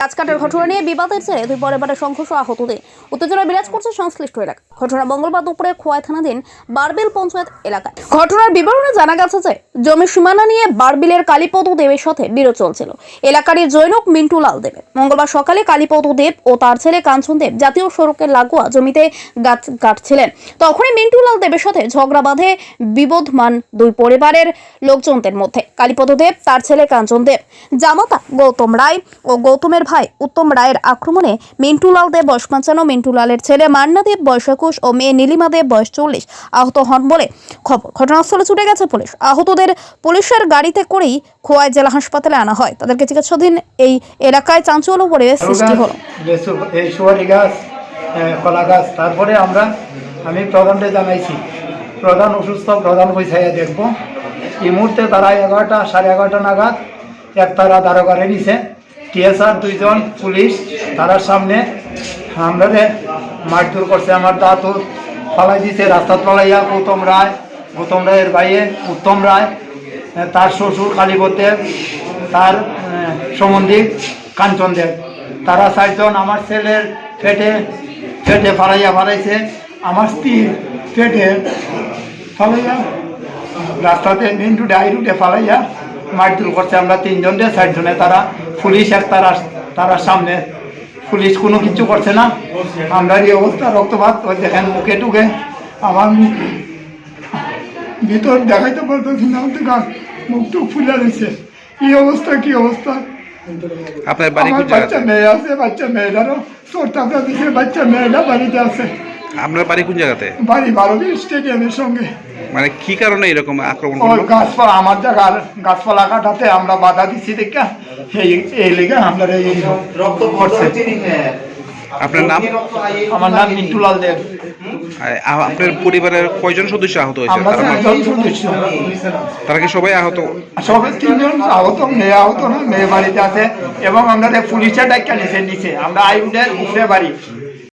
গাছকাটার ঘটনা নিয়ে বিবাদের জেরে দুই পরিবারের সংঘর্ষ আহতদের উত্তেজনা বিরাজ করছে সংশ্লিষ্ট এলাকা। ঘটনা মঙ্গলবার দুপুরে খোয়াই থানাধীন বারবিল পঞ্চায়েত এলাকায়। ঘটনার বিবরণে জানা গেছে যে জমি সীমানা নিয়ে বারবিলের কালীপদ দেবের সাথে বিরোধ চলছিল এলাকারই জৈনক মিন্টু লাল দেবের। মঙ্গলবার সকালে কালীপদ দেব ও তার ছেলে কাঞ্চন দেব জাতীয় সড়কের লাগোয়া জমিতে গাছ কাটছিলেন। তখনই মিন্টু লাল দেবের সাথে ঝগড়া বাঁধে বিবোধমান দুই পরিবারের লোকজনদের মধ্যে। কালীপদ দেব, তার ছেলে কাঞ্চন দেব, জামাতা গৌতম রায় ও গৌতমের ভাই উত্তম রায়ের আক্রমণে মিন্টু লাল দেব বয়স 55, মিন্টু লালের ছেলে মান্না দেব বয়স 21 ও মেয়ে নীলিমা দেব বয়স 40 আহত হন বলে খবর। ঘটনাস্থলে ছুটে গেছে পুলিশ। আহতদের পুলিশের গাড়িতে করেই খোয়াই জেলা হাসপাতালে আনা হয়। তাদেরকে চিকিৎসাধীন। এই এলাকায় চাঞ্চল্য পরিবেশ সৃষ্টি হলো। এই সুয়ারি গাছ, কলা গাছ, তারপরে আমি প্রধানকে জানাইছি, প্রধান অসুস্থ, প্রধান পয়সায় দেখবো। এই মুহূর্তে তারা 11টা, 11:30 নাগাদ একতারা দারোগারে নিছে, টিএসআর 2 জন পুলিশ তারার সামনে আমরা মারধর করছে। আমার দাঁত ফালাই দিছে, রাস্তা ফলাইয়া গৌতম রায়ের ভাইয়ে উত্তম রায়, তার শ্বশুর কালীপদ দেব, তার সম্বন্ধী কাঞ্চন দেব, তারা 4 জন আমার ছেলের ফেটে ফালাইছে। আমার স্ত্রীর ফেটে ফালাইয়া রাস্তাতে মেন রুটে রুটে ফালাইয়া মারধর করছে। আমরা 3 জন 4 জনে, তারা পুলিশ তারার সামনে পুলিশ কোনো কিছু করছে না। আমরা এই অবস্থা, রক্তপাত দেখেন, মুখে টুকে আমার মুখ ভিতর দেখাইতে পারতেছি না, মুখ টুক ফুলে রয়েছে। এই অবস্থা, কি অবস্থা। আপনার বাড়ি কোন বাচ্চা মেয়ে আছে, বাচ্চা মেয়েটারও চোরটাপড়া দিচ্ছে, বাচ্চা মেয়েটা বাড়িতে আছে। আপনার বাড়ি কোন জায়গাতে? বাড়ি বারবিল স্টেডিয়ামের সঙ্গে। মানে কি কারণে এরকম আক্রমণ ওই করলো? গাছপালা, আমার জায়গার গাছপালা কাটাতে আমরা বাধা দিচ্ছি দেখা এই লেগে আমরা এই রক্ত করছে। আপনার নাম? আমার নাম মিন্টু লাল দেব। আপনার পরিবারের কয়জন সদস্য আহত হয়েছে? আমরা 3 জন সদস্য। তারা কি সবাই আহত? সবাই 3 জন আহত, মেয়ে আহত না, মেয়ে বাড়িতে আছে। এবং আমরা পুলিশের ডাক্তার নিচে আমরা আইউডের উপরে বাড়ি